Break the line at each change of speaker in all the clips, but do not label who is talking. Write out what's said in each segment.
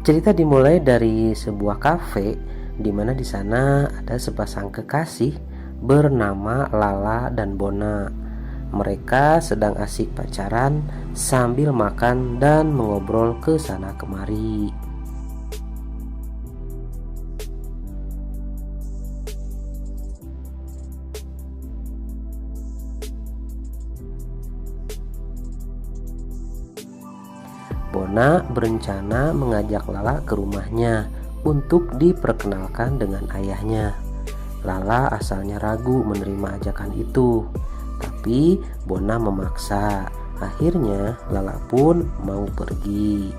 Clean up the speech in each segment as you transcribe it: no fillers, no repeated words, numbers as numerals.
Cerita dimulai dari sebuah kafe di mana di sana ada sepasang kekasih bernama Lala dan Bona. Mereka sedang asik pacaran sambil makan dan mengobrol ke sana kemari. Bona berencana mengajak Lala ke rumahnya untuk diperkenalkan dengan ayahnya. Lala asalnya ragu menerima ajakan itu, tapi Bona memaksa. Akhirnya Lala pun mau pergi.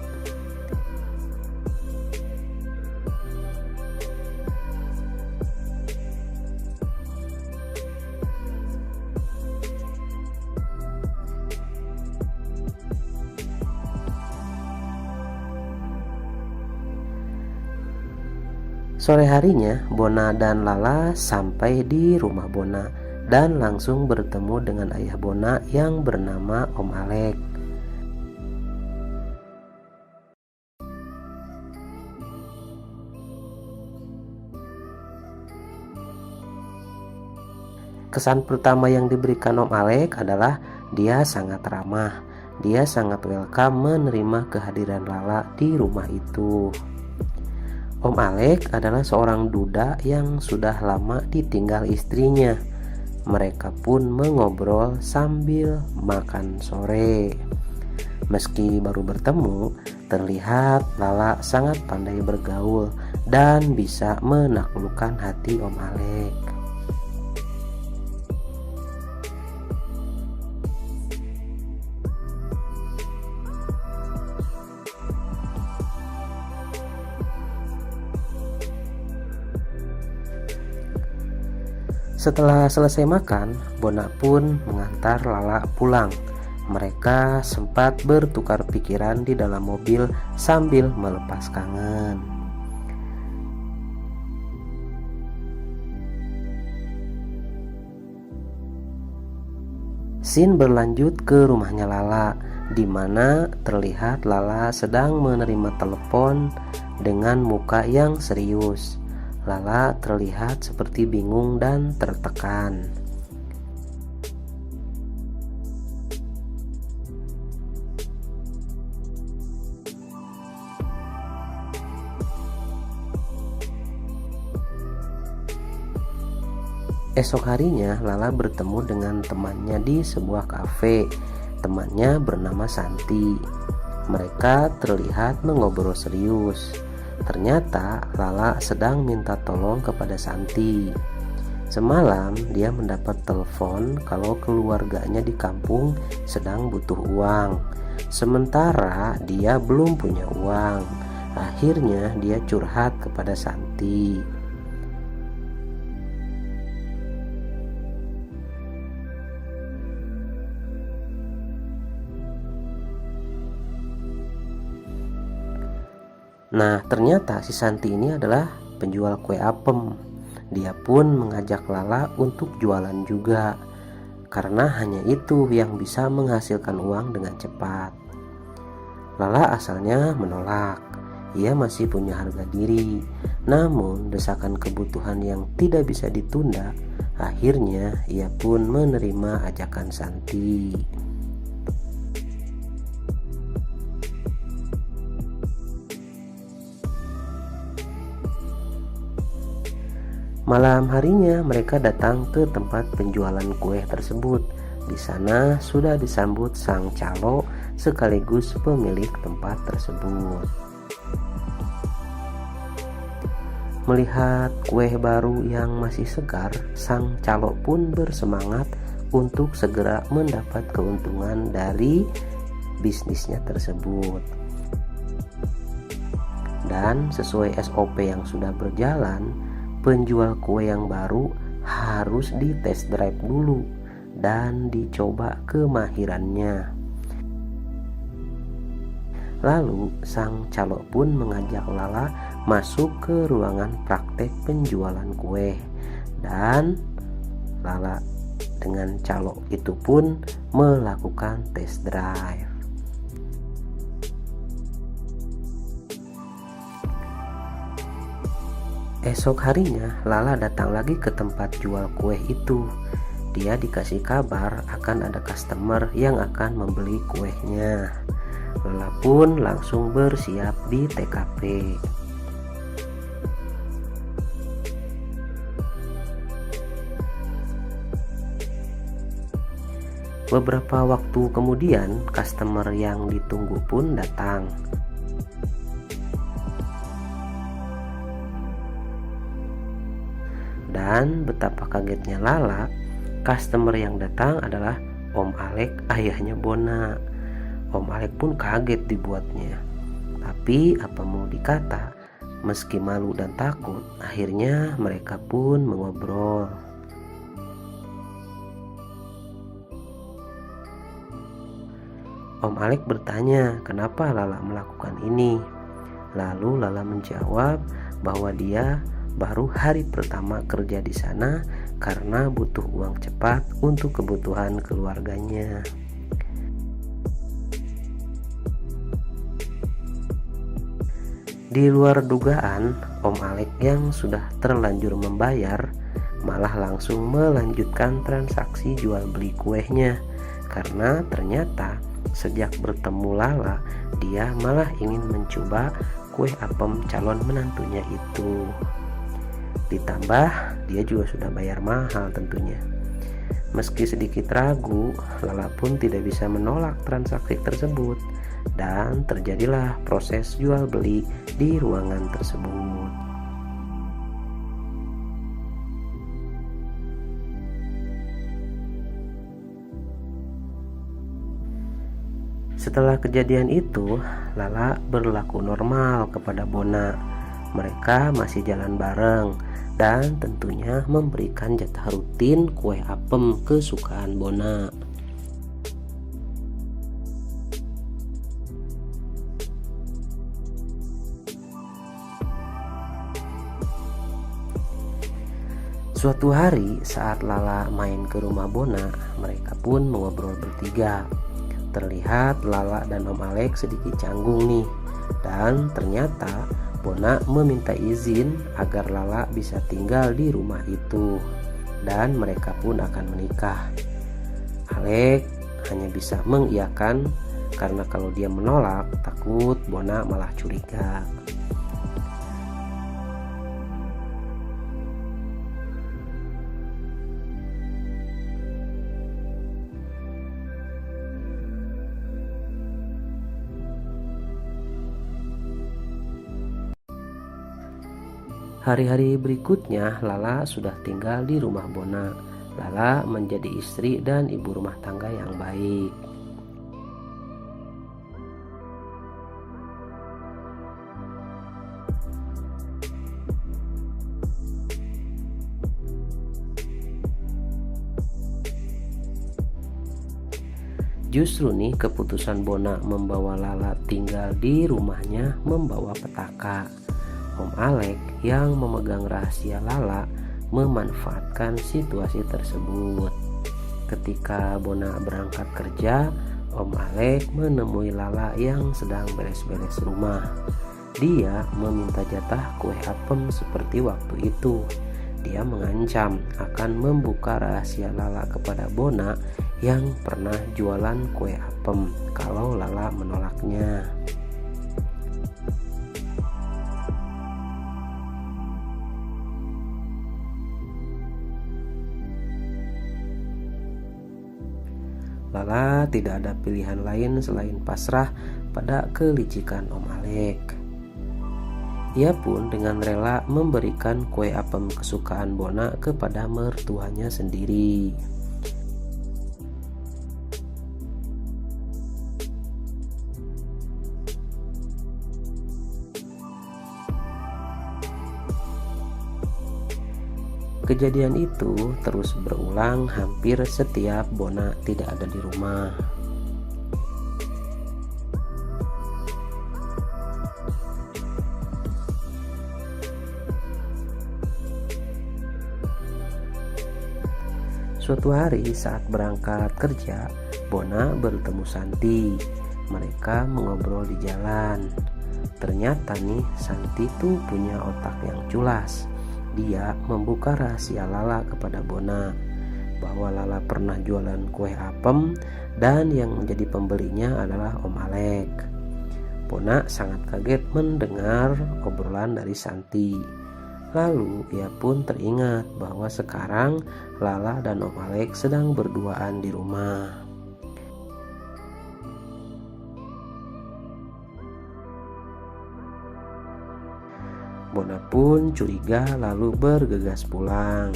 Sore harinya, Bona dan Lala sampai di rumah Bona dan langsung bertemu dengan ayah Bona yang bernama Om Alek. Kesan pertama yang diberikan Om Alek adalah dia sangat ramah. Dia sangat welcome menerima kehadiran Lala di rumah itu. Om Alek adalah seorang duda yang sudah lama ditinggal istrinya. Mereka pun mengobrol sambil makan sore. Meski baru bertemu, terlihat Lala sangat pandai bergaul dan bisa menaklukkan hati Om Alek. Setelah selesai makan, Bona pun mengantar Lala pulang. Mereka sempat bertukar pikiran di dalam mobil sambil melepas kangen. Scene berlanjut ke rumahnya Lala, di mana terlihat Lala sedang menerima telepon dengan muka yang serius. Lala terlihat seperti bingung dan tertekan. Esok harinya, Lala bertemu dengan temannya di sebuah kafe. Temannya bernama Santi. Mereka terlihat mengobrol serius. Ternyata Lala sedang minta tolong kepada Santi. Semalam dia mendapat telepon kalau keluarganya di kampung sedang butuh uang, sementara dia belum punya uang. Akhirnya dia curhat kepada Santi. Nah, ternyata si Santi ini adalah penjual kue apem. Dia pun mengajak Lala untuk jualan juga, karena hanya itu yang bisa menghasilkan uang dengan cepat. Lala asalnya menolak. Ia masih punya harga diri. Namun, desakan kebutuhan yang tidak bisa ditunda, akhirnya ia pun menerima ajakan Santi. Malam harinya mereka datang ke tempat penjualan kue tersebut. Di sana sudah disambut sang calo sekaligus pemilik tempat tersebut. Melihat kue baru yang masih segar, sang calo pun bersemangat untuk segera mendapat keuntungan dari bisnisnya tersebut. Dan sesuai SOP yang sudah berjalan, penjual kue yang baru harus dites drive dulu dan dicoba kemahirannya. Lalu sang calo pun mengajak Lala masuk ke ruangan praktek penjualan kue, dan Lala dengan calo itu pun melakukan test drive. Esok harinya Lala datang lagi ke tempat jual kue itu. Dia dikasih kabar akan ada customer yang akan membeli kuenya. Lala pun langsung bersiap di TKP. Beberapa waktu kemudian, customer yang ditunggu pun datang. Dan betapa kagetnya Lala, customer yang datang adalah Om Alek, ayahnya Bona. Om Alek pun kaget dibuatnya. Tapi apa mau dikata, meski malu dan takut, akhirnya mereka pun mengobrol. Om Alek bertanya kenapa Lala melakukan ini. Lalu Lala menjawab bahwa dia baru hari pertama kerja di sana karena butuh uang cepat untuk kebutuhan keluarganya. Di luar dugaan, Om Alek yang sudah terlanjur membayar malah langsung melanjutkan transaksi jual beli kuenya, karena ternyata sejak bertemu Lala, dia malah ingin mencoba kue apem calon menantunya itu. Ditambah dia juga sudah bayar mahal tentunya. Meski sedikit ragu, Lala pun tidak bisa menolak transaksi tersebut, dan terjadilah proses jual beli di ruangan tersebut. Setelah kejadian itu, Lala berlaku normal kepada Bona. Mereka masih jalan bareng dan tentunya memberikan jatah rutin kue apem kesukaan Bona. Suatu hari saat Lala main ke rumah Bona, mereka pun mengobrol bertiga. Terlihat Lala dan Om Alek sedikit canggung nih, dan ternyata Bona meminta izin agar Lala bisa tinggal di rumah itu, dan mereka pun akan menikah. Alek hanya bisa mengiyakan karena kalau dia menolak takut Bona malah curiga. Hari-hari berikutnya Lala sudah tinggal di rumah Bona. Lala menjadi istri dan ibu rumah tangga yang baik. Justru nih keputusan Bona membawa Lala tinggal di rumahnya membawa petaka. Om Alek yang memegang rahasia Lala memanfaatkan situasi tersebut. Ketika Bona berangkat kerja, Om Alek menemui Lala yang sedang beres-beres rumah. Dia meminta jatah kue apem seperti waktu itu. Dia mengancam akan membuka rahasia Lala kepada Bona yang pernah jualan kue apem kalau Lala menolaknya. Lala tidak ada pilihan lain selain pasrah pada kelicikan Om Alek. Ia pun dengan rela memberikan kue apem kesukaan Bona kepada mertuanya sendiri. Kejadian itu terus berulang hampir setiap Bona tidak ada di rumah. Suatu hari saat berangkat kerja, Bona bertemu Santi. Mereka mengobrol di jalan. Ternyata nih Santi tuh punya otak yang culas. dia membuka rahasia Lala kepada Bona, bahwa Lala pernah jualan kue apem dan yang menjadi pembelinya adalah Om Alek. Bona sangat kaget mendengar obrolan dari Santi. Lalu ia pun teringat bahwa sekarang Lala dan Om Alek sedang berduaan di rumah. Bona pun curiga lalu bergegas pulang.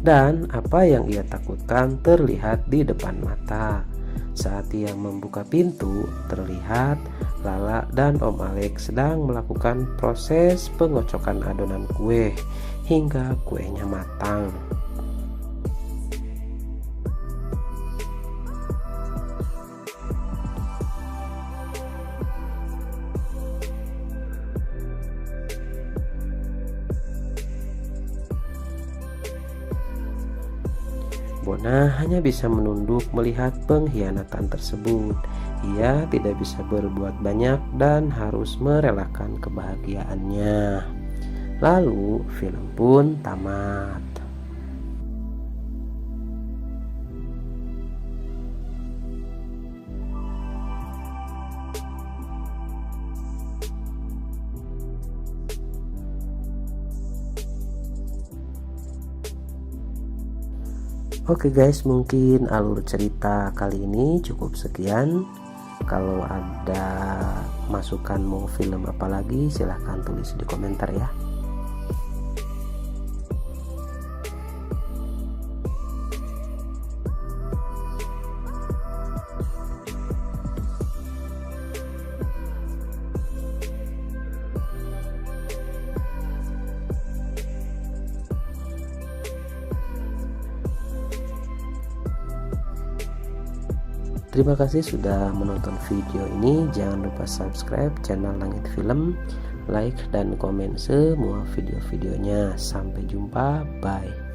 Dan apa yang ia takutkan terlihat di depan mata. Saat ia membuka pintu, terlihat Lala dan Om Alek sedang melakukan proses pengocokan adonan kue hingga kuenya matang. Bona hanya bisa menunduk melihat pengkhianatan tersebut. Ia tidak bisa berbuat banyak dan harus merelakan kebahagiaannya. Lalu film pun tamat. Oke guys, mungkin alur cerita kali ini cukup sekian. Kalau ada masukan mau film apa lagi, silahkan tulis di komentar ya. Terima kasih sudah menonton video ini. Jangan lupa subscribe channel Langit Film, like dan komen semua video-videonya. Sampai jumpa, bye.